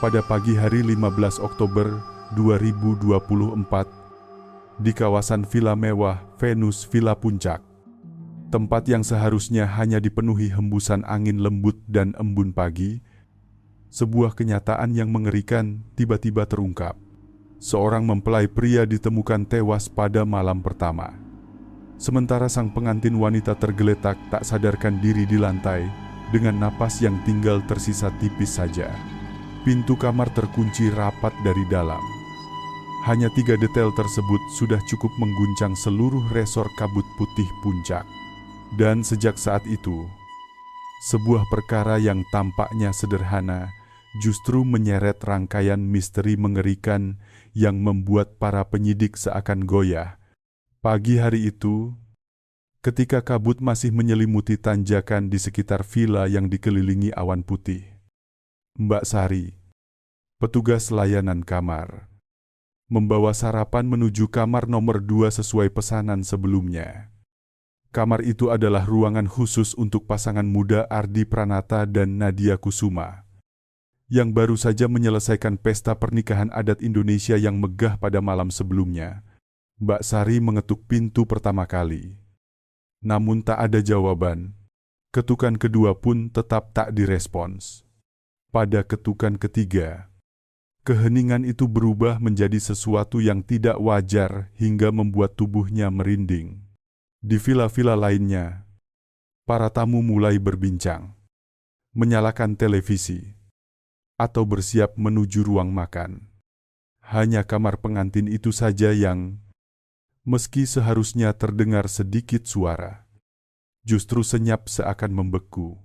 pada pagi hari 15 Oktober 2024 di kawasan villa mewah Venus Villa Puncak. Tempat yang seharusnya hanya dipenuhi hembusan angin lembut dan embun pagi, sebuah kenyataan yang mengerikan tiba-tiba terungkap. Seorang mempelai pria ditemukan tewas pada malam pertama. Sementara sang pengantin wanita tergeletak tak sadarkan diri di lantai dengan napas yang tinggal tersisa tipis saja. Pintu kamar terkunci rapat dari dalam. Hanya 3 detail tersebut sudah cukup mengguncang seluruh resor kabut putih Puncak. Dan sejak saat itu, sebuah perkara yang tampaknya sederhana justru menyeret rangkaian misteri mengerikan yang membuat para penyidik seakan goyah. Pagi hari itu, ketika kabut masih menyelimuti tanjakan di sekitar villa yang dikelilingi awan putih, Mbak Sari, petugas layanan kamar, membawa sarapan menuju kamar nomor 2 sesuai pesanan sebelumnya. Kamar itu adalah ruangan khusus untuk pasangan muda Ardi Pranata dan Nadia Kusuma, yang baru saja menyelesaikan pesta pernikahan adat Indonesia yang megah pada malam sebelumnya. Mbak Sari mengetuk pintu pertama kali. Namun tak ada jawaban. Ketukan kedua pun tetap tak direspons. Pada ketukan ketiga, keheningan itu berubah menjadi sesuatu yang tidak wajar hingga membuat tubuhnya merinding. Di villa-villa lainnya, para tamu mulai berbincang, menyalakan televisi, atau bersiap menuju ruang makan. Hanya kamar pengantin itu saja yang, meski seharusnya terdengar sedikit suara, justru senyap seakan membeku.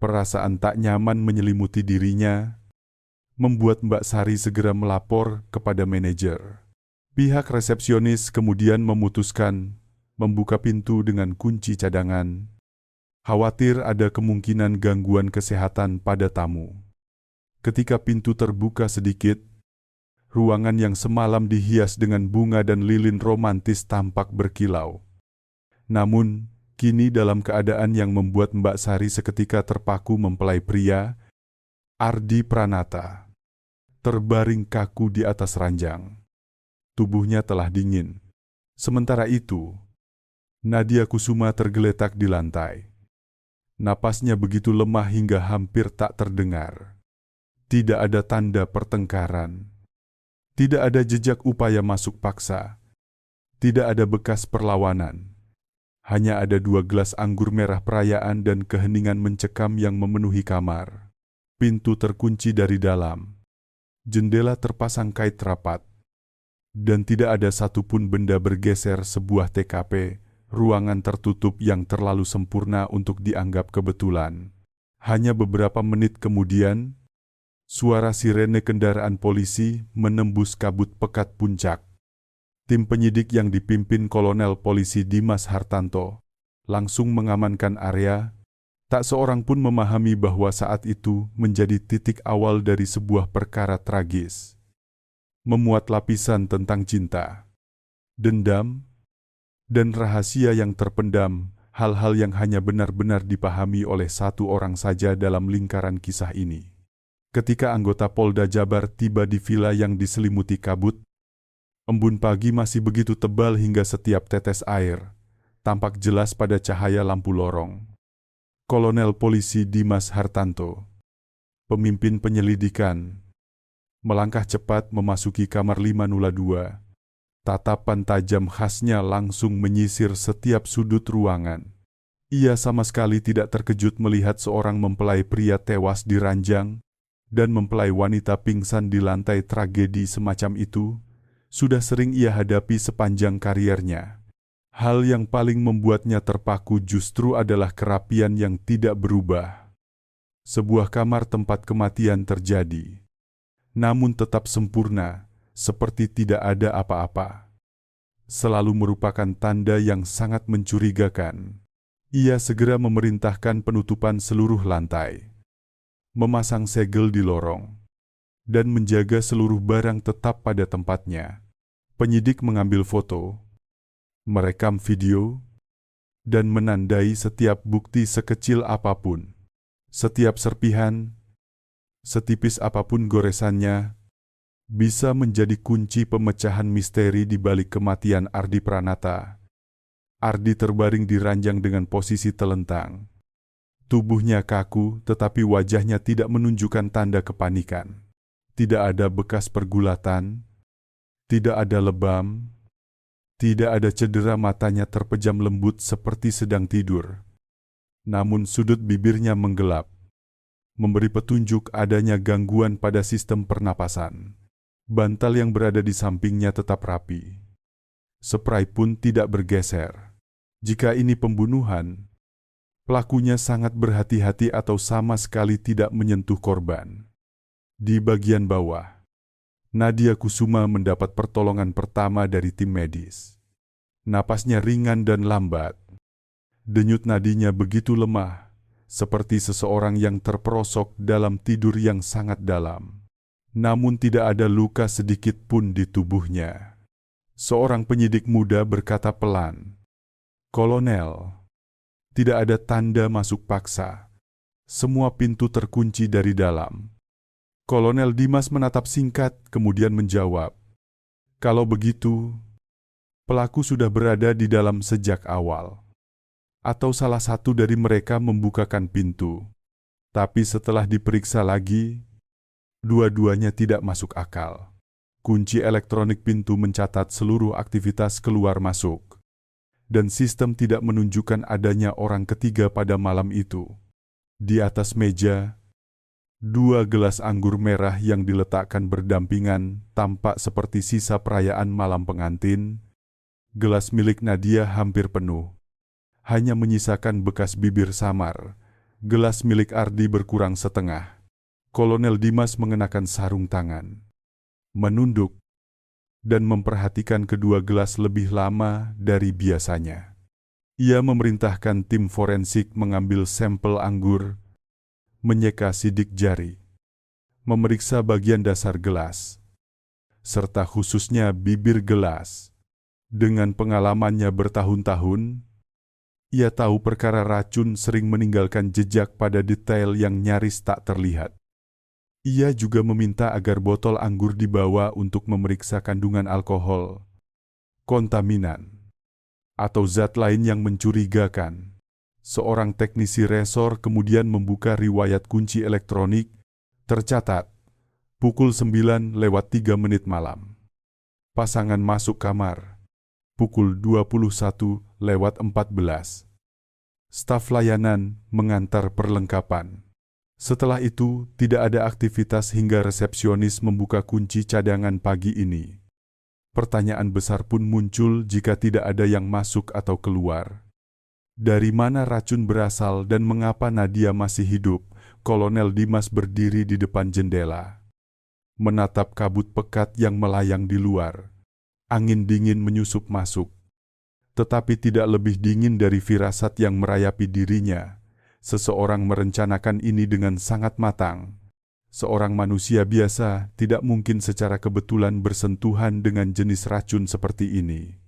Perasaan tak nyaman menyelimuti dirinya, membuat Mbak Sari segera melapor kepada manajer. Pihak resepsionis kemudian memutuskan membuka pintu dengan kunci cadangan, khawatir ada kemungkinan gangguan kesehatan pada tamu. Ketika pintu terbuka sedikit, ruangan yang semalam dihias dengan bunga dan lilin romantis tampak berkilau. Namun, kini dalam keadaan yang membuat Mbak Sari seketika terpaku mempelai pria, Ardi Pranata, terbaring kaku di atas ranjang. Tubuhnya telah dingin. Sementara itu, Nadia Kusuma tergeletak di lantai. Napasnya begitu lemah hingga hampir tak terdengar. Tidak ada tanda pertengkaran. Tidak ada jejak upaya masuk paksa. Tidak ada bekas perlawanan. Hanya ada 2 gelas anggur merah perayaan dan keheningan mencekam yang memenuhi kamar. Pintu terkunci dari dalam. Jendela terpasang kait rapat. Dan tidak ada satupun benda bergeser. Sebuah TKP, ruangan tertutup yang terlalu sempurna untuk dianggap kebetulan. Hanya beberapa menit kemudian, suara sirene kendaraan polisi menembus kabut pekat Puncak. Tim penyidik yang dipimpin Kolonel Polisi Dimas Hartanto langsung mengamankan area. Tak seorang pun memahami bahwa saat itu menjadi titik awal dari sebuah perkara tragis. Memuat lapisan tentang cinta, dendam, dan rahasia yang terpendam, hal-hal yang hanya benar-benar dipahami oleh satu orang saja dalam lingkaran kisah ini. Ketika anggota Polda Jabar tiba di villa yang diselimuti kabut, embun pagi masih begitu tebal hingga setiap tetes air tampak jelas pada cahaya lampu lorong. Kolonel Polisi Dimas Hartanto, pemimpin penyelidikan, melangkah cepat memasuki kamar 502. Tatapan tajam khasnya langsung menyisir setiap sudut ruangan. Ia sama sekali tidak terkejut melihat seorang mempelai pria tewas di ranjang dan mempelai wanita pingsan di lantai. Tragedi semacam itu sudah sering ia hadapi sepanjang kariernya. Hal yang paling membuatnya terpaku justru adalah kerapian yang tidak berubah. Sebuah kamar tempat kematian terjadi, namun tetap sempurna, seperti tidak ada apa-apa. Selalu merupakan tanda yang sangat mencurigakan. Ia segera memerintahkan penutupan seluruh lantai, memasang segel di lorong, dan menjaga seluruh barang tetap pada tempatnya. Penyidik mengambil foto, merekam video, dan menandai setiap bukti sekecil apapun. Setiap serpihan, Setipis apapun goresannya, bisa menjadi kunci pemecahan misteri di balik kematian Ardi Pranata. Ardi terbaring di ranjang dengan posisi telentang. Tubuhnya kaku, tetapi wajahnya tidak menunjukkan tanda kepanikan. Tidak ada bekas pergulatan, tidak ada lebam, tidak ada cedera. Matanya terpejam lembut seperti sedang tidur. Namun sudut bibirnya menggelap, memberi petunjuk adanya gangguan pada sistem pernapasan. Bantal yang berada di sampingnya tetap rapi. Spray pun tidak bergeser. Jika ini pembunuhan, pelakunya sangat berhati-hati atau sama sekali tidak menyentuh korban. Di bagian bawah, Nadia Kusuma mendapat pertolongan pertama dari tim medis. Napasnya ringan dan lambat. Denyut nadinya begitu lemah, seperti seseorang yang terperosok dalam tidur yang sangat dalam. Namun tidak ada luka sedikit pun di tubuhnya. Seorang penyidik muda berkata pelan, "Kolonel, tidak ada tanda masuk paksa. Semua pintu terkunci dari dalam." Kolonel Dimas menatap singkat, kemudian menjawab, "Kalau begitu, pelaku sudah berada di dalam sejak awal. Atau salah satu dari mereka membukakan pintu. Tapi setelah diperiksa lagi, dua-duanya tidak masuk akal. Kunci elektronik pintu mencatat seluruh aktivitas keluar masuk, dan sistem tidak menunjukkan adanya orang ketiga pada malam itu." Di atas meja, 2 gelas anggur merah yang diletakkan berdampingan tampak seperti sisa perayaan malam pengantin. Gelas milik Nadia hampir penuh, hanya menyisakan bekas bibir samar. Gelas milik Ardi berkurang setengah. Kolonel Dimas mengenakan sarung tangan, menunduk, dan memperhatikan kedua gelas lebih lama dari biasanya. Ia memerintahkan tim forensik mengambil sampel anggur, menyeka sidik jari, memeriksa bagian dasar gelas, serta khususnya bibir gelas. Dengan pengalamannya bertahun-tahun, ia tahu perkara racun sering meninggalkan jejak pada detail yang nyaris tak terlihat. Ia juga meminta agar botol anggur dibawa untuk memeriksa kandungan alkohol, kontaminan, atau zat lain yang mencurigakan. Seorang teknisi resor kemudian membuka riwayat kunci elektronik, tercatat, pukul 9:03 malam. Pasangan masuk kamar, pukul 21:14. Staf layanan mengantar perlengkapan. Setelah itu, tidak ada aktivitas hingga resepsionis membuka kunci cadangan pagi ini. Pertanyaan besar pun muncul jika tidak ada yang masuk atau keluar. Dari mana racun berasal dan mengapa Nadia masih hidup? Kolonel Dimas berdiri di depan jendela, menatap kabut pekat yang melayang di luar. Angin dingin menyusup masuk, tetapi tidak lebih dingin dari firasat yang merayapi dirinya. Seseorang merencanakan ini dengan sangat matang. Seorang manusia biasa tidak mungkin secara kebetulan bersentuhan dengan jenis racun seperti ini.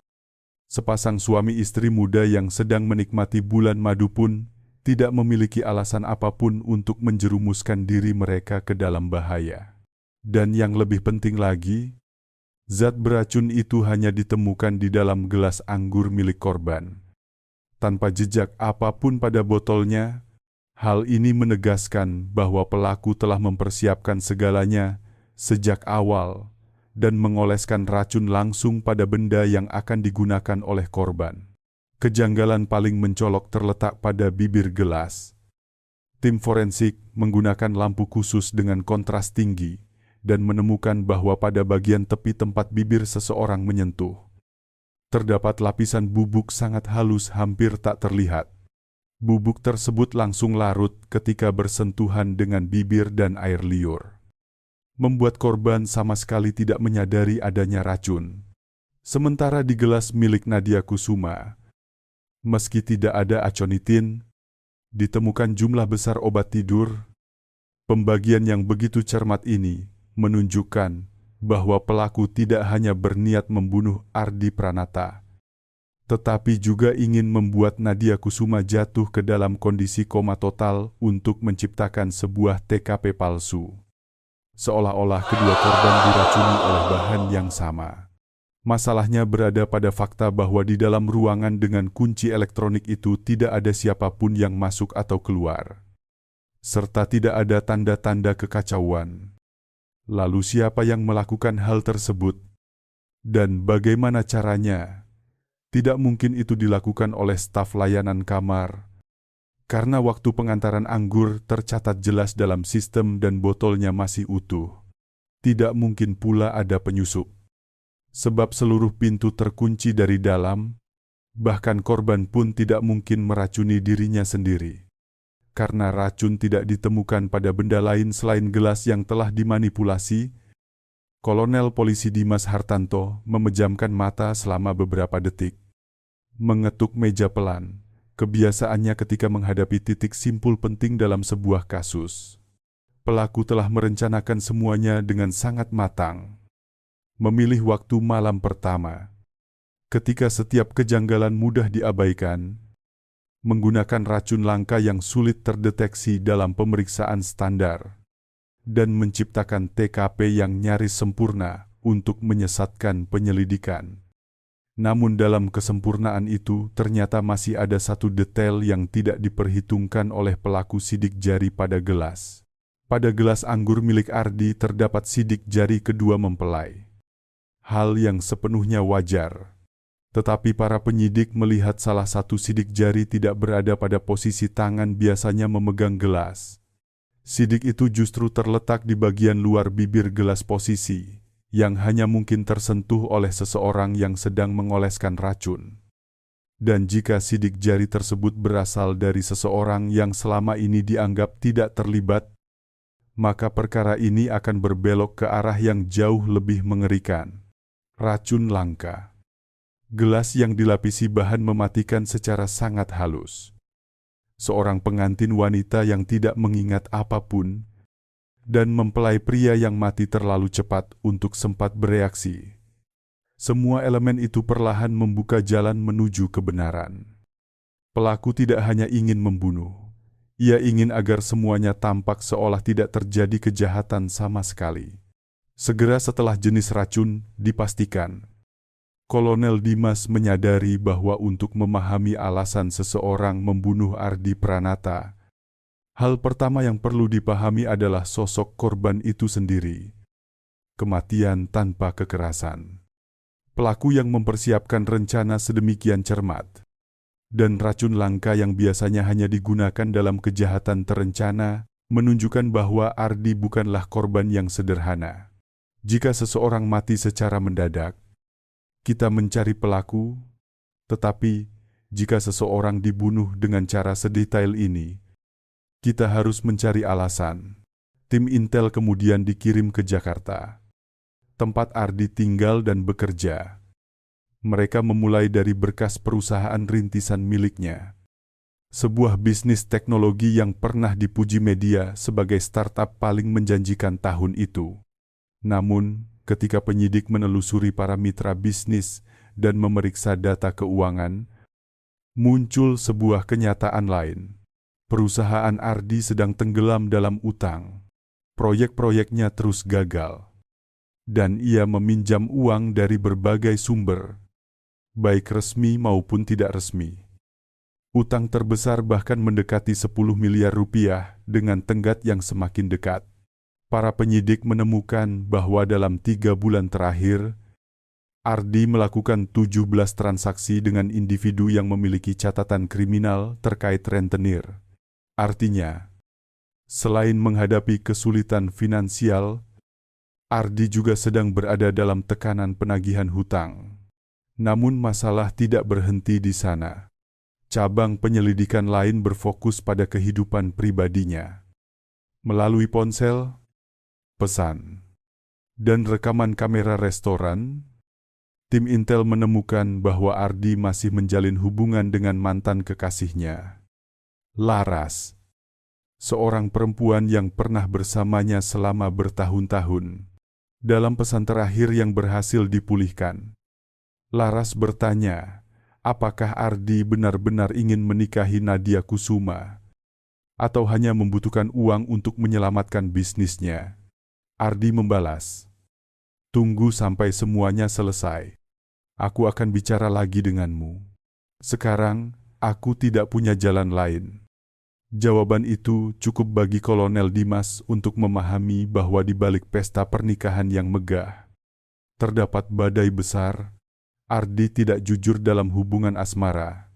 Sepasang suami istri muda yang sedang menikmati bulan madu pun tidak memiliki alasan apapun untuk menjerumuskan diri mereka ke dalam bahaya. Dan yang lebih penting lagi, zat beracun itu hanya ditemukan di dalam gelas anggur milik korban. Tanpa jejak apapun pada botolnya, hal ini menegaskan bahwa pelaku telah mempersiapkan segalanya sejak awal dan mengoleskan racun langsung pada benda yang akan digunakan oleh korban. Kejanggalan paling mencolok terletak pada bibir gelas. Tim forensik menggunakan lampu khusus dengan kontras tinggi dan menemukan bahwa pada bagian tepi tempat bibir seseorang menyentuh, terdapat lapisan bubuk sangat halus hampir tak terlihat. Bubuk tersebut langsung larut ketika bersentuhan dengan bibir dan air liur, membuat korban sama sekali tidak menyadari adanya racun. Sementara di gelas milik Nadia Kusuma, meski tidak ada aconitin, ditemukan jumlah besar obat tidur. Pembagian yang begitu cermat ini menunjukkan bahwa pelaku tidak hanya berniat membunuh Ardi Pranata, tetapi juga ingin membuat Nadia Kusuma jatuh ke dalam kondisi koma total untuk menciptakan sebuah TKP palsu. seolah-olah kedua korban diracuni oleh bahan yang sama. Masalahnya berada pada fakta bahwa di dalam ruangan dengan kunci elektronik itu tidak ada siapapun yang masuk atau keluar, serta tidak ada tanda-tanda kekacauan. Lalu siapa yang melakukan hal tersebut? Dan bagaimana caranya? Tidak mungkin itu dilakukan oleh staf layanan kamar, karena waktu pengantaran anggur tercatat jelas dalam sistem dan botolnya masih utuh. Tidak mungkin pula ada penyusup, sebab seluruh pintu terkunci dari dalam, bahkan korban pun tidak mungkin meracuni dirinya sendiri. Karena racun tidak ditemukan pada benda lain selain gelas yang telah dimanipulasi, Kolonel Polisi Dimas Hartanto memejamkan mata selama beberapa detik, mengetuk meja pelan, kebiasaannya ketika menghadapi titik simpul penting dalam sebuah kasus. Pelaku telah merencanakan semuanya dengan sangat matang. Memilih waktu malam pertama, ketika setiap kejanggalan mudah diabaikan, menggunakan racun langka yang sulit terdeteksi dalam pemeriksaan standar, dan menciptakan TKP yang nyaris sempurna untuk menyesatkan penyelidikan. Namun dalam kesempurnaan itu ternyata masih ada satu detail yang tidak diperhitungkan oleh pelaku sidik jari pada gelas. Pada gelas anggur milik Ardi terdapat sidik jari kedua mempelai. Hal yang sepenuhnya wajar. Tetapi para penyidik melihat salah satu sidik jari tidak berada pada posisi tangan biasanya memegang gelas. Sidik itu justru terletak di bagian luar bibir gelas, posisi yang hanya mungkin tersentuh oleh seseorang yang sedang mengoleskan racun. Dan jika sidik jari tersebut berasal dari seseorang yang selama ini dianggap tidak terlibat, maka perkara ini akan berbelok ke arah yang jauh lebih mengerikan. Racun langka. Gelas yang dilapisi bahan mematikan secara sangat halus. Seorang pengantin wanita yang tidak mengingat apapun, dan mempelai pria yang mati terlalu cepat untuk sempat bereaksi. Semua elemen itu perlahan membuka jalan menuju kebenaran. Pelaku tidak hanya ingin membunuh, ia ingin agar semuanya tampak seolah tidak terjadi kejahatan sama sekali. Segera setelah jenis racun dipastikan, Kolonel Dimas menyadari bahwa untuk memahami alasan seseorang membunuh Ardi Pranata, hal pertama yang perlu dipahami adalah sosok korban itu sendiri. Kematian tanpa kekerasan. Pelaku yang mempersiapkan rencana sedemikian cermat, dan racun langka yang biasanya hanya digunakan dalam kejahatan terencana, menunjukkan bahwa Ardi bukanlah korban yang sederhana. Jika seseorang mati secara mendadak, kita mencari pelaku, tetapi jika seseorang dibunuh dengan cara sedetail ini, kita harus mencari alasan. Tim intel kemudian dikirim ke Jakarta, tempat Ardi tinggal dan bekerja. Mereka memulai dari berkas perusahaan rintisan miliknya, sebuah bisnis teknologi yang pernah dipuji media sebagai startup paling menjanjikan tahun itu. Namun, ketika penyidik menelusuri para mitra bisnis dan memeriksa data keuangan, muncul sebuah kenyataan lain. Perusahaan Ardi sedang tenggelam dalam utang. Proyek-proyeknya terus gagal. Dan ia meminjam uang dari berbagai sumber, baik resmi maupun tidak resmi. Utang terbesar bahkan mendekati 10 miliar rupiah dengan tenggat yang semakin dekat. Para penyidik menemukan bahwa dalam 3 bulan terakhir, Ardi melakukan 17 transaksi dengan individu yang memiliki catatan kriminal terkait rentenir. Artinya, selain menghadapi kesulitan finansial, Ardi juga sedang berada dalam tekanan penagihan hutang. Namun masalah tidak berhenti di sana. Cabang penyelidikan lain berfokus pada kehidupan pribadinya. Melalui ponsel, pesan, dan rekaman kamera restoran, tim intel menemukan bahwa Ardi masih menjalin hubungan dengan mantan kekasihnya, Laras, seorang perempuan yang pernah bersamanya selama bertahun-tahun. Dalam pesan terakhir yang berhasil dipulihkan, Laras bertanya, apakah Ardi benar-benar ingin menikahi Nadia Kusuma, atau hanya membutuhkan uang untuk menyelamatkan bisnisnya. Ardi membalas, "Tunggu sampai semuanya selesai. Aku akan bicara lagi denganmu. Sekarang, aku tidak punya jalan lain." Jawaban itu cukup bagi Kolonel Dimas untuk memahami bahwa di balik pesta pernikahan yang megah, terdapat badai besar. Ardi tidak jujur dalam hubungan asmara.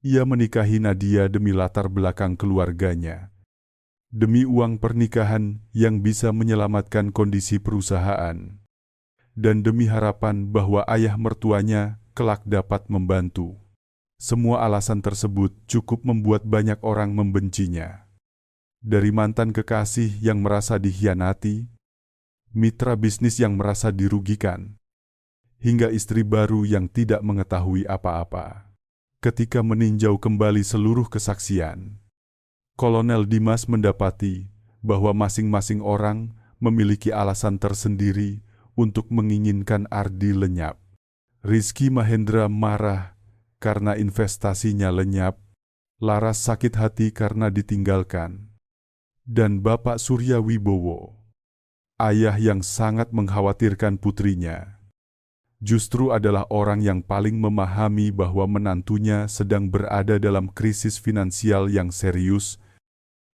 Ia menikahi Nadia demi latar belakang keluarganya, demi uang pernikahan yang bisa menyelamatkan kondisi perusahaan, dan demi harapan bahwa ayah mertuanya kelak dapat membantu. Semua alasan tersebut cukup membuat banyak orang membencinya. Dari mantan kekasih yang merasa dikhianati, mitra bisnis yang merasa dirugikan, hingga istri baru yang tidak mengetahui apa-apa. Ketika meninjau kembali seluruh kesaksian, Kolonel Dimas mendapati bahwa masing-masing orang memiliki alasan tersendiri untuk menginginkan Ardi lenyap. Rizky Mahendra marah karena investasinya lenyap, Laras sakit hati karena ditinggalkan, dan Bapak Surya Wibowo, ayah yang sangat mengkhawatirkan putrinya, justru adalah orang yang paling memahami bahwa menantunya sedang berada dalam krisis finansial yang serius.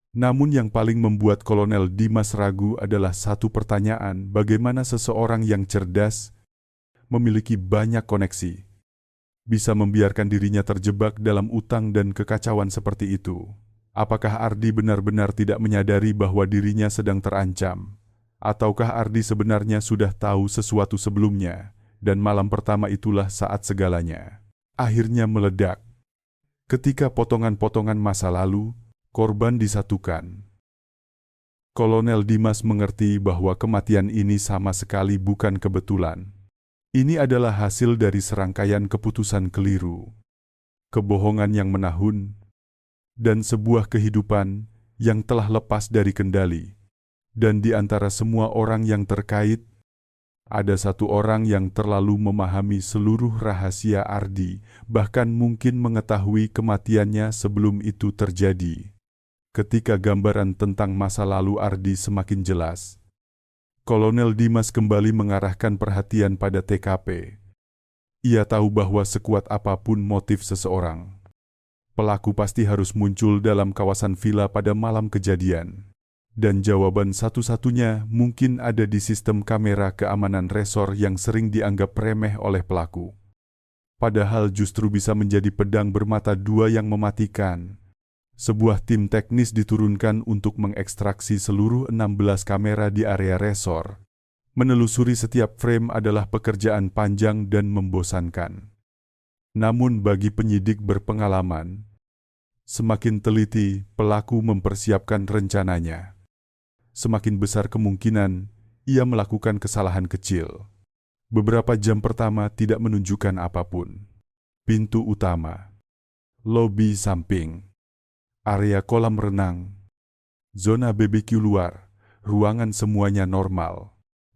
Namun yang paling membuat Kolonel Dimas ragu adalah satu pertanyaan: bagaimana seseorang yang cerdas, memiliki banyak koneksi, bisa membiarkan dirinya terjebak dalam utang dan kekacauan seperti itu? Apakah Ardi benar-benar tidak menyadari bahwa dirinya sedang terancam? Ataukah Ardi sebenarnya sudah tahu sesuatu sebelumnya, dan malam pertama itulah saat segalanya akhirnya meledak? Ketika potongan-potongan masa lalu, korban disatukan. Kolonel Dimas mengerti bahwa kematian ini sama sekali bukan kebetulan. Ini adalah hasil dari serangkaian keputusan keliru, kebohongan yang menahun, dan sebuah kehidupan yang telah lepas dari kendali. Dan di antara semua orang yang terkait, ada satu orang yang terlalu memahami seluruh rahasia Ardi, bahkan mungkin mengetahui kematiannya sebelum itu terjadi. Ketika gambaran tentang masa lalu Ardi semakin jelas, Kolonel Dimas kembali mengarahkan perhatian pada TKP. Ia tahu bahwa sekuat apapun motif seseorang, pelaku pasti harus muncul dalam kawasan villa pada malam kejadian. Dan jawaban satu-satunya mungkin ada di sistem kamera keamanan resor yang sering dianggap remeh oleh pelaku. Padahal justru bisa menjadi pedang bermata dua yang mematikan. Sebuah tim teknis diturunkan untuk mengekstraksi seluruh 16 kamera di area resor. Menelusuri setiap frame adalah pekerjaan panjang dan membosankan. Namun bagi penyidik berpengalaman, semakin teliti pelaku mempersiapkan rencananya, semakin besar kemungkinan ia melakukan kesalahan kecil. Beberapa jam pertama tidak menunjukkan apapun. Pintu utama, lobi samping, area kolam renang, zona BBQ luar, ruangan semuanya normal.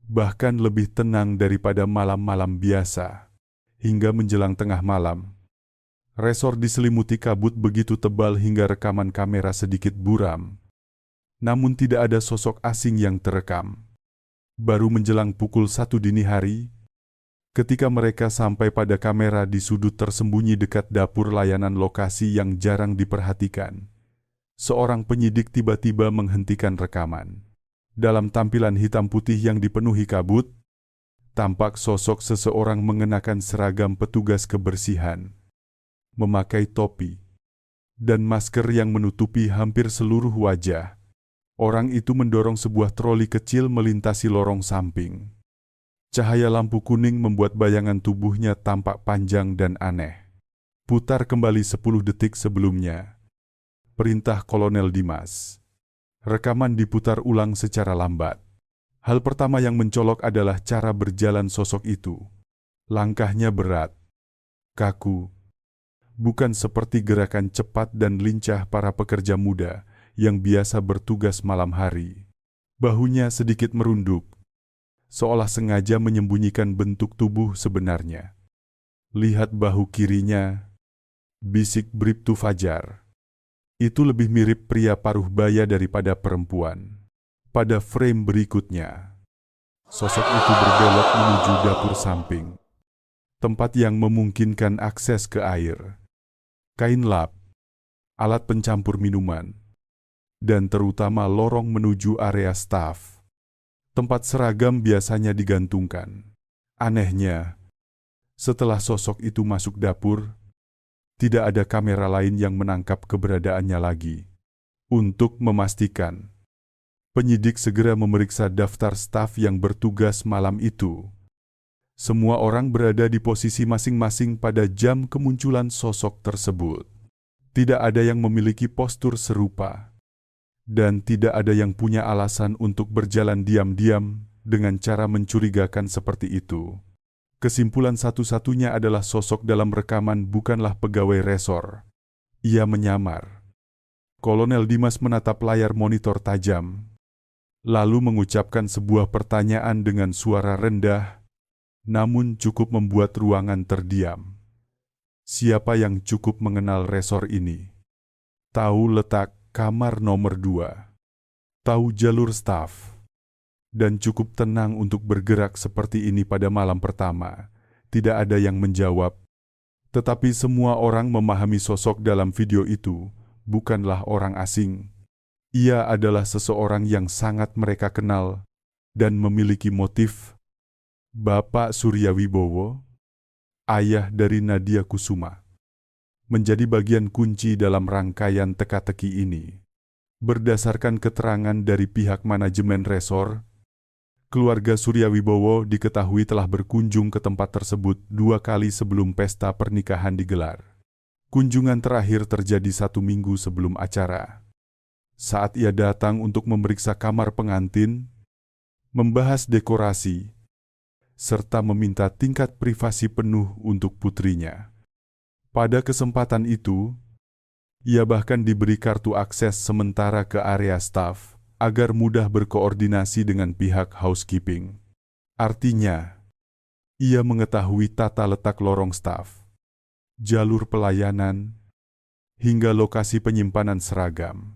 Bahkan lebih tenang daripada malam-malam biasa. Hingga menjelang tengah malam, resor diselimuti kabut begitu tebal hingga rekaman kamera sedikit buram. Namun tidak ada sosok asing yang terekam. Baru menjelang pukul 1 dini hari, ketika mereka sampai pada kamera di sudut tersembunyi dekat dapur layanan lokasi yang jarang diperhatikan, seorang penyidik tiba-tiba menghentikan rekaman. Dalam tampilan hitam putih yang dipenuhi kabut, tampak sosok seseorang mengenakan seragam petugas kebersihan, memakai topi, dan masker yang menutupi hampir seluruh wajah. Orang itu mendorong sebuah troli kecil melintasi lorong samping. Cahaya lampu kuning membuat bayangan tubuhnya tampak panjang dan aneh. Putar kembali 10 detik sebelumnya. Perintah Kolonel Dimas. Rekaman diputar ulang secara lambat. Hal pertama yang mencolok adalah cara berjalan sosok itu. Langkahnya berat, kaku, bukan seperti gerakan cepat dan lincah para pekerja muda yang biasa bertugas malam hari. Bahunya sedikit merunduk, seolah sengaja menyembunyikan bentuk tubuh sebenarnya. "Lihat bahu kirinya," bisik Bribtu Fajar. Itu lebih mirip pria paruh baya daripada perempuan. Pada frame berikutnya, Sosok itu berbelok menuju dapur samping, tempat yang memungkinkan akses ke air, kain lap, alat pencampur minuman, dan terutama lorong menuju area staf, tempat seragam biasanya digantungkan. Anehnya, setelah sosok itu masuk dapur, tidak ada kamera lain yang menangkap keberadaannya lagi. Untuk memastikan, penyidik segera memeriksa daftar staf yang bertugas malam itu. Semua orang berada di posisi masing-masing pada jam kemunculan sosok tersebut. Tidak ada yang memiliki postur serupa, dan tidak ada yang punya alasan untuk berjalan diam-diam dengan cara mencurigakan seperti itu. Kesimpulan satu-satunya adalah sosok dalam rekaman bukanlah pegawai resor. Ia menyamar. Kolonel Dimas menatap layar monitor tajam, lalu mengucapkan sebuah pertanyaan dengan suara rendah, namun cukup membuat ruangan terdiam. Siapa yang cukup mengenal resor ini? Tahu letak kamar nomor 2, tahu jalur staf, dan cukup tenang untuk bergerak seperti ini pada malam pertama. Tidak ada yang menjawab, tetapi semua orang memahami sosok dalam video itu bukanlah orang asing. Ia adalah seseorang yang sangat mereka kenal dan memiliki motif. Bapak Surya Wibowo, ayah dari Nadia Kusuma, menjadi bagian kunci dalam rangkaian teka-teki ini. Berdasarkan keterangan dari pihak manajemen resor, keluarga Surya Wibowo diketahui telah berkunjung ke tempat tersebut 2 kali sebelum pesta pernikahan digelar. Kunjungan terakhir terjadi 1 minggu sebelum acara. Saat ia datang untuk memeriksa kamar pengantin, membahas dekorasi, serta meminta tingkat privasi penuh untuk putrinya. Pada kesempatan itu, ia bahkan diberi kartu akses sementara ke area staf agar mudah berkoordinasi dengan pihak housekeeping. Artinya, ia mengetahui tata letak lorong staf, jalur pelayanan, hingga lokasi penyimpanan seragam.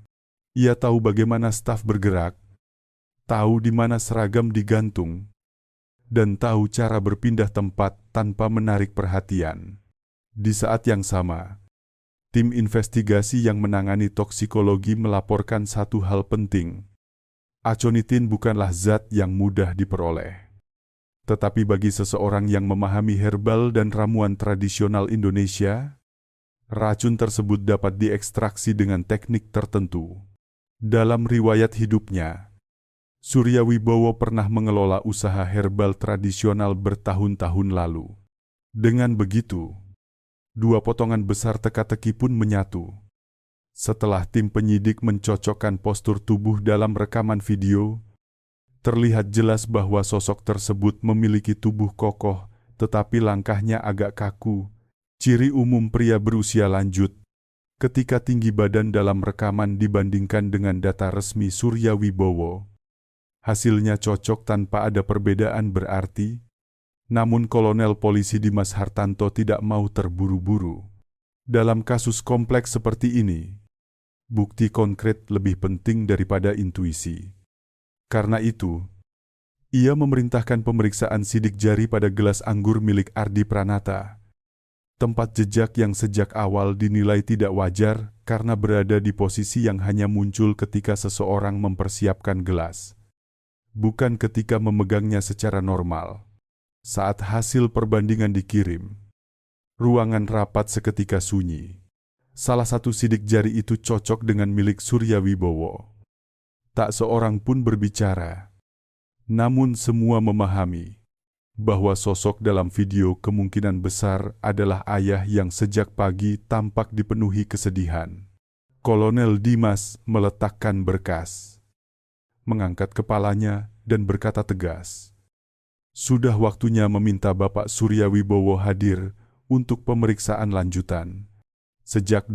Ia tahu bagaimana staf bergerak, tahu di mana seragam digantung, dan tahu cara berpindah tempat tanpa menarik perhatian. Di saat yang sama, tim investigasi yang menangani toksikologi melaporkan satu hal penting. Aconitin bukanlah zat yang mudah diperoleh. Tetapi bagi seseorang yang memahami herbal dan ramuan tradisional Indonesia, racun tersebut dapat diekstraksi dengan teknik tertentu. Dalam riwayat hidupnya, Surya Wibowo pernah mengelola usaha herbal tradisional bertahun-tahun lalu. Dengan begitu, 2 potongan besar teka-teki pun menyatu. Setelah tim penyidik mencocokkan postur tubuh dalam rekaman video, terlihat jelas bahwa sosok tersebut memiliki tubuh kokoh, tetapi langkahnya agak kaku, ciri umum pria berusia lanjut. Ketika tinggi badan dalam rekaman dibandingkan dengan data resmi Surya Wibowo, hasilnya cocok tanpa ada perbedaan berarti. Namun Kolonel Polisi Dimas Hartanto tidak mau terburu-buru. Dalam kasus kompleks seperti ini, bukti konkret lebih penting daripada intuisi. Karena itu, ia memerintahkan pemeriksaan sidik jari pada gelas anggur milik Ardi Pranata. Tempat jejak yang sejak awal dinilai tidak wajar karena berada di posisi yang hanya muncul ketika seseorang mempersiapkan gelas, bukan ketika memegangnya secara normal. Saat hasil perbandingan dikirim, ruangan rapat seketika sunyi. Salah satu sidik jari itu cocok dengan milik Surya Wibowo. Tak seorang pun berbicara, namun semua memahami bahwa sosok dalam video kemungkinan besar adalah ayah yang sejak pagi tampak dipenuhi kesedihan. Kolonel Dimas meletakkan berkas, mengangkat kepalanya dan berkata tegas, "Sudah waktunya meminta Bapak Surya Wibowo hadir untuk pemeriksaan lanjutan. Sejak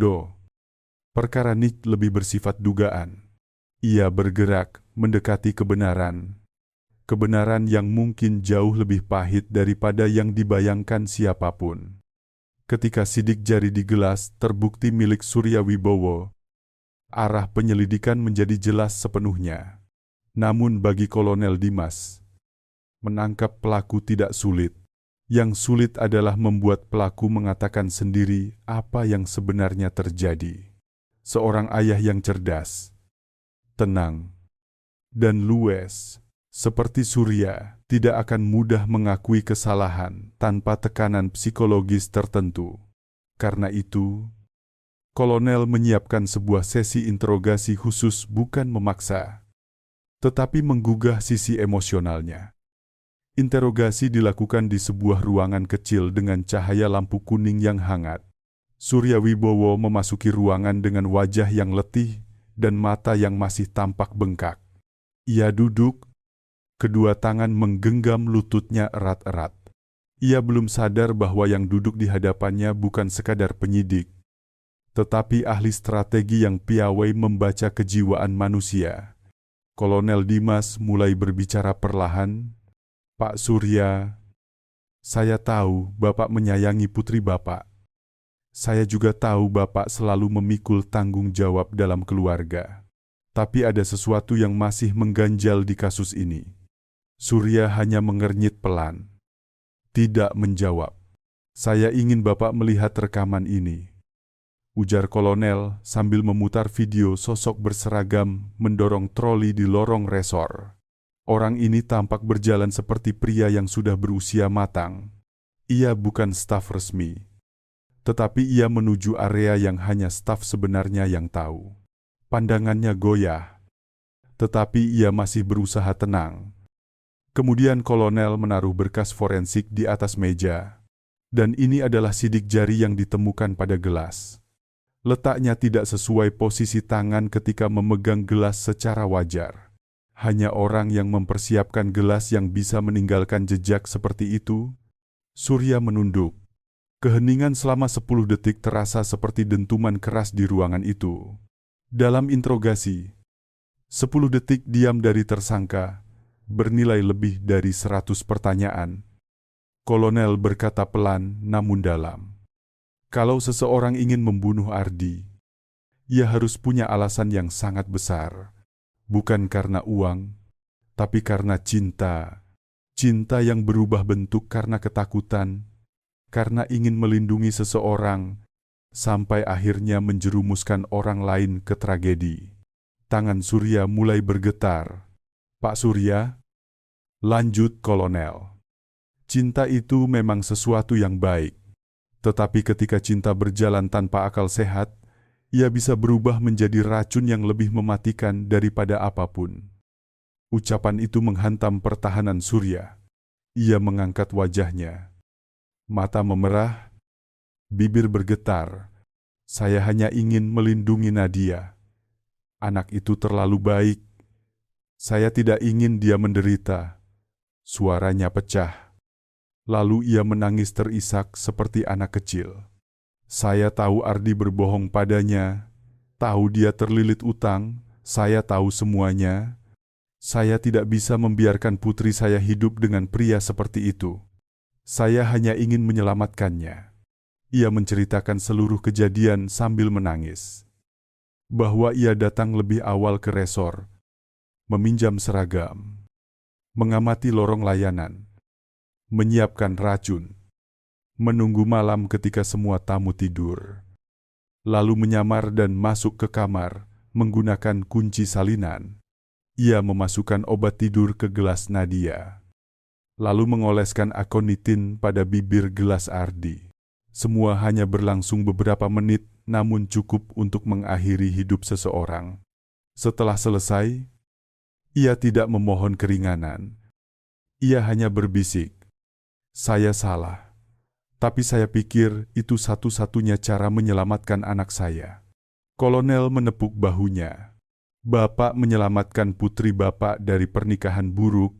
perkara ini lebih bersifat dugaan. Ia bergerak mendekati kebenaran. Kebenaran yang mungkin jauh lebih pahit daripada yang dibayangkan siapapun." Ketika sidik jari di gelas terbukti milik Surya Wibowo, arah penyelidikan menjadi jelas sepenuhnya. Namun bagi Kolonel Dimas, Menangkap pelaku tidak sulit. Yang sulit adalah membuat pelaku mengatakan sendiri apa yang sebenarnya terjadi. Seorang ayah yang cerdas, tenang, dan luwes, seperti Surya, tidak akan mudah mengakui kesalahan tanpa tekanan psikologis tertentu. Karena itu, Kolonel menyiapkan sebuah sesi interogasi khusus, bukan memaksa, tetapi menggugah sisi emosionalnya. Interogasi dilakukan di sebuah ruangan kecil dengan cahaya lampu kuning yang hangat. Surya Wibowo memasuki ruangan dengan wajah yang letih dan mata yang masih tampak bengkak. Ia duduk, kedua tangan menggenggam lututnya erat-erat. Ia belum sadar bahwa yang duduk di hadapannya bukan sekadar penyidik, tetapi ahli strategi yang piawai membaca kejiwaan manusia. Kolonel Dimas mulai berbicara perlahan. Pak Surya, saya tahu Bapak menyayangi putri Bapak. Saya juga tahu Bapak selalu memikul tanggung jawab dalam keluarga. Tapi ada sesuatu yang masih mengganjal di kasus ini. Surya hanya mengernyit pelan. Tidak menjawab. Saya ingin Bapak melihat rekaman ini, ujar Kolonel sambil memutar video sosok berseragam mendorong troli di lorong resor. Orang ini tampak berjalan seperti pria yang sudah berusia matang. Ia bukan staf resmi, tetapi ia menuju area yang hanya staf sebenarnya yang tahu. Pandangannya goyah, tetapi ia masih berusaha tenang. Kemudian Kolonel menaruh berkas forensik di atas meja, dan ini adalah sidik jari yang ditemukan pada gelas. Letaknya tidak sesuai posisi tangan ketika memegang gelas secara wajar. Hanya orang yang mempersiapkan gelas yang bisa meninggalkan jejak seperti itu. Surya menunduk. Keheningan selama 10 detik terasa seperti dentuman keras di ruangan itu. Dalam interogasi, 10 detik diam dari tersangka bernilai lebih dari 100 pertanyaan. Kolonel berkata pelan namun dalam. Kalau seseorang ingin membunuh Ardi, ia harus punya alasan yang sangat besar. Bukan karena uang, tapi karena cinta. Cinta yang berubah bentuk karena ketakutan, karena ingin melindungi seseorang, sampai akhirnya menjerumuskan orang lain ke tragedi. Tangan Surya mulai bergetar. Pak Surya, lanjut Kolonel. Cinta itu memang sesuatu yang baik, tetapi ketika cinta berjalan tanpa akal sehat, ia bisa berubah menjadi racun yang lebih mematikan daripada apapun. Ucapan itu menghantam pertahanan Surya. Ia mengangkat wajahnya. Mata memerah, bibir bergetar. Saya hanya ingin melindungi Nadia. Anak itu terlalu baik. Saya tidak ingin dia menderita. Suaranya pecah. Lalu ia menangis terisak seperti anak kecil. Saya tahu Ardi berbohong padanya, tahu dia terlilit utang, saya tahu semuanya. Saya tidak bisa membiarkan putri saya hidup dengan pria seperti itu. Saya hanya ingin menyelamatkannya. Ia menceritakan seluruh kejadian sambil menangis. Bahwa ia datang lebih awal ke resor, meminjam seragam, mengamati lorong layanan, menyiapkan racun, menunggu malam ketika semua tamu tidur, lalu menyamar dan masuk ke kamar menggunakan kunci salinan. Ia memasukkan obat tidur ke gelas Nadia, lalu mengoleskan akonitin pada bibir gelas Ardi. Semua hanya berlangsung beberapa menit, namun cukup untuk mengakhiri hidup seseorang. Setelah selesai, ia tidak memohon keringanan. Ia hanya berbisik, "Saya salah. Tapi saya pikir itu satu-satunya cara menyelamatkan anak saya." Kolonel menepuk bahunya. Bapak menyelamatkan putri Bapak dari pernikahan buruk,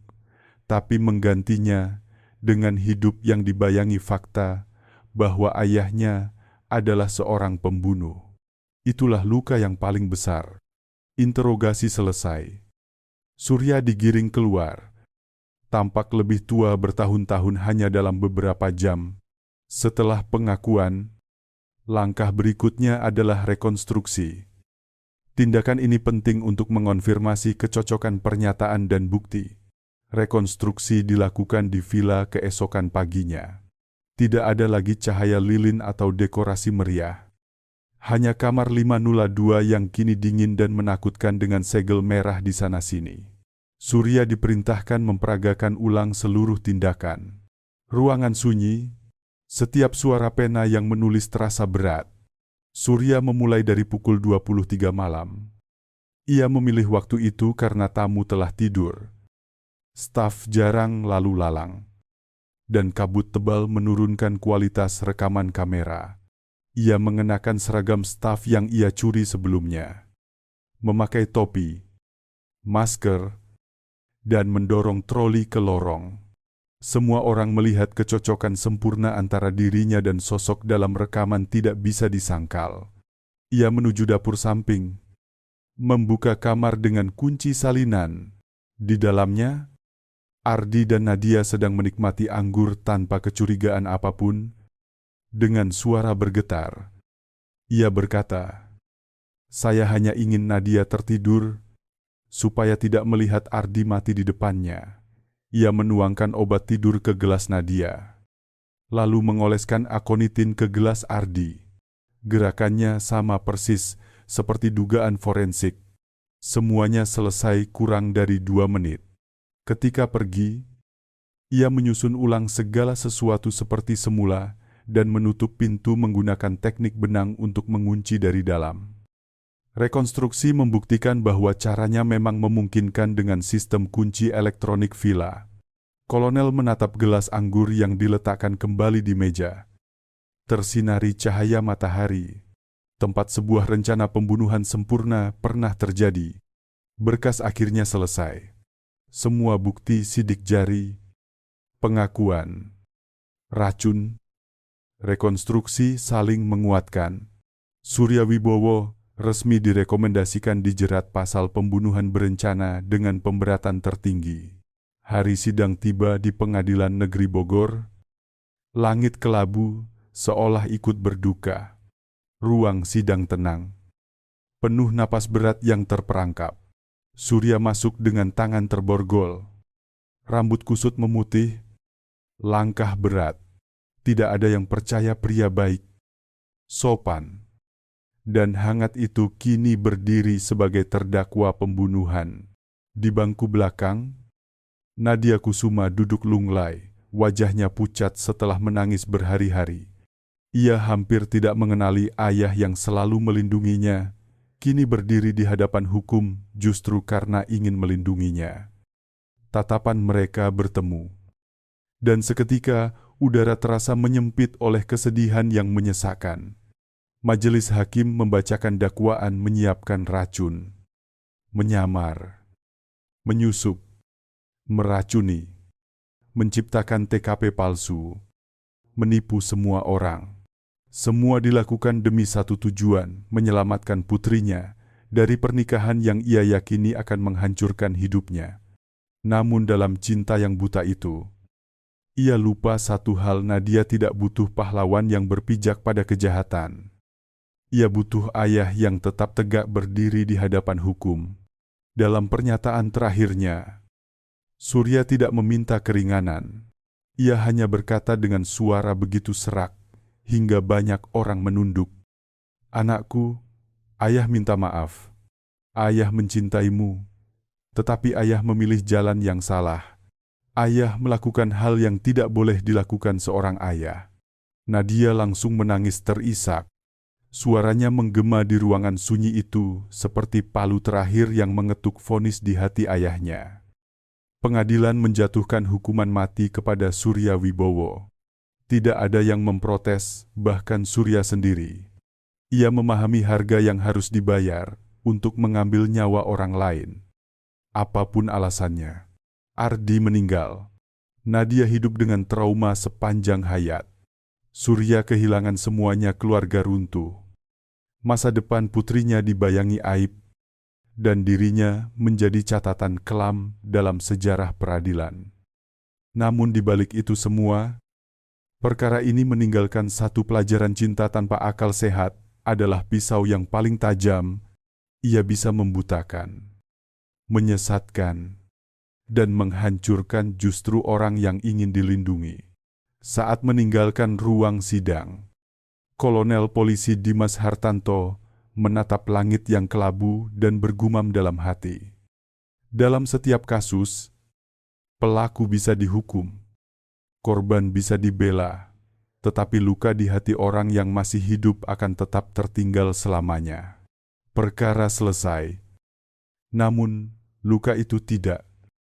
tapi menggantinya dengan hidup yang dibayangi fakta bahwa ayahnya adalah seorang pembunuh. Itulah luka yang paling besar. Interogasi selesai. Surya digiring keluar. Tampak lebih tua bertahun-tahun hanya dalam beberapa jam. Setelah pengakuan, langkah berikutnya adalah rekonstruksi. Tindakan ini penting untuk mengonfirmasi kecocokan pernyataan dan bukti. Rekonstruksi dilakukan di villa keesokan paginya. Tidak ada lagi cahaya lilin atau dekorasi meriah. Hanya kamar 502 yang kini dingin dan menakutkan dengan segel merah di sana-sini. Surya diperintahkan memperagakan ulang seluruh tindakan. Ruangan sunyi, setiap suara pena yang menulis terasa berat. Surya memulai dari pukul 23 malam. Ia memilih waktu itu karena tamu telah tidur. Staf jarang lalu lalang. Dan kabut tebal menurunkan kualitas rekaman kamera. Ia mengenakan seragam staf yang ia curi sebelumnya. Memakai topi, masker, dan mendorong troli ke lorong. Semua orang melihat kecocokan sempurna antara dirinya dan sosok dalam rekaman tidak bisa disangkal. Ia menuju dapur samping, membuka kamar dengan kunci salinan. Di dalamnya, Ardi dan Nadia sedang menikmati anggur tanpa kecurigaan apapun. Dengan suara bergetar, ia berkata, "Saya hanya ingin Nadia tertidur, supaya tidak melihat Ardi mati di depannya." Ia menuangkan obat tidur ke gelas Nadia, lalu mengoleskan akonitin ke gelas Ardi. Gerakannya sama persis seperti dugaan forensik. Semuanya selesai kurang dari 2 menit. Ketika pergi, ia menyusun ulang segala sesuatu seperti semula dan menutup pintu menggunakan teknik benang untuk mengunci dari dalam. Rekonstruksi membuktikan bahwa caranya memang memungkinkan dengan sistem kunci elektronik villa. Kolonel menatap gelas anggur yang diletakkan kembali di meja. Tersinari cahaya matahari. Tempat sebuah rencana pembunuhan sempurna pernah terjadi. Berkas akhirnya selesai. Semua bukti sidik jari, pengakuan, racun, rekonstruksi saling menguatkan. Surya Wibowo resmi direkomendasikan dijerat pasal pembunuhan berencana dengan pemberatan tertinggi. Hari sidang tiba di Pengadilan Negeri Bogor. Langit kelabu seolah ikut berduka. Ruang sidang tenang. Penuh napas berat yang terperangkap. Surya masuk dengan tangan terborgol. Rambut kusut memutih. Langkah berat. Tidak ada yang percaya pria baik, sopan, dan hangat itu kini berdiri sebagai terdakwa pembunuhan. Di bangku belakang, Nadia Kusuma duduk lunglai, wajahnya pucat setelah menangis berhari-hari. Ia hampir tidak mengenali ayah yang selalu melindunginya, kini berdiri di hadapan hukum justru karena ingin melindunginya. Tatapan mereka bertemu. Dan seketika, udara terasa menyempit oleh kesedihan yang menyesakan. Majelis hakim membacakan dakwaan menyiapkan racun, menyamar, menyusup, meracuni, menciptakan TKP palsu, menipu semua orang. Semua dilakukan demi satu tujuan, menyelamatkan putrinya dari pernikahan yang ia yakini akan menghancurkan hidupnya. Namun dalam cinta yang buta itu, ia lupa satu hal: Nadia tidak butuh pahlawan yang berpijak pada kejahatan. Ia butuh ayah yang tetap tegak berdiri di hadapan hukum. Dalam pernyataan terakhirnya, Surya tidak meminta keringanan. Ia hanya berkata dengan suara begitu serak, hingga banyak orang menunduk. "Anakku, ayah minta maaf. Ayah mencintaimu, tetapi ayah memilih jalan yang salah. Ayah melakukan hal yang tidak boleh dilakukan seorang ayah." Nadia langsung menangis terisak. Suaranya menggema di ruangan sunyi itu seperti palu terakhir yang mengetuk vonis di hati ayahnya. Pengadilan menjatuhkan hukuman mati kepada Surya Wibowo. Tidak ada yang memprotes, bahkan Surya sendiri. Ia memahami harga yang harus dibayar untuk mengambil nyawa orang lain. Apapun alasannya, Ardi meninggal. Nadia hidup dengan trauma sepanjang hayat. Surya kehilangan semuanya, keluarga runtuh. Masa depan putrinya dibayangi aib, dan dirinya menjadi catatan kelam dalam sejarah peradilan. Namun di balik itu semua, perkara ini meninggalkan satu pelajaran: cinta tanpa akal sehat adalah pisau yang paling tajam. Ia bisa membutakan, menyesatkan, dan menghancurkan justru orang yang ingin dilindungi. Saat meninggalkan ruang sidang, Kolonel Polisi Dimas Hartanto menatap langit yang kelabu dan bergumam dalam hati. Dalam setiap kasus, pelaku bisa dihukum, korban bisa dibela, tetapi luka di hati orang yang masih hidup akan tetap tertinggal selamanya. Perkara selesai, namun luka itu tidak.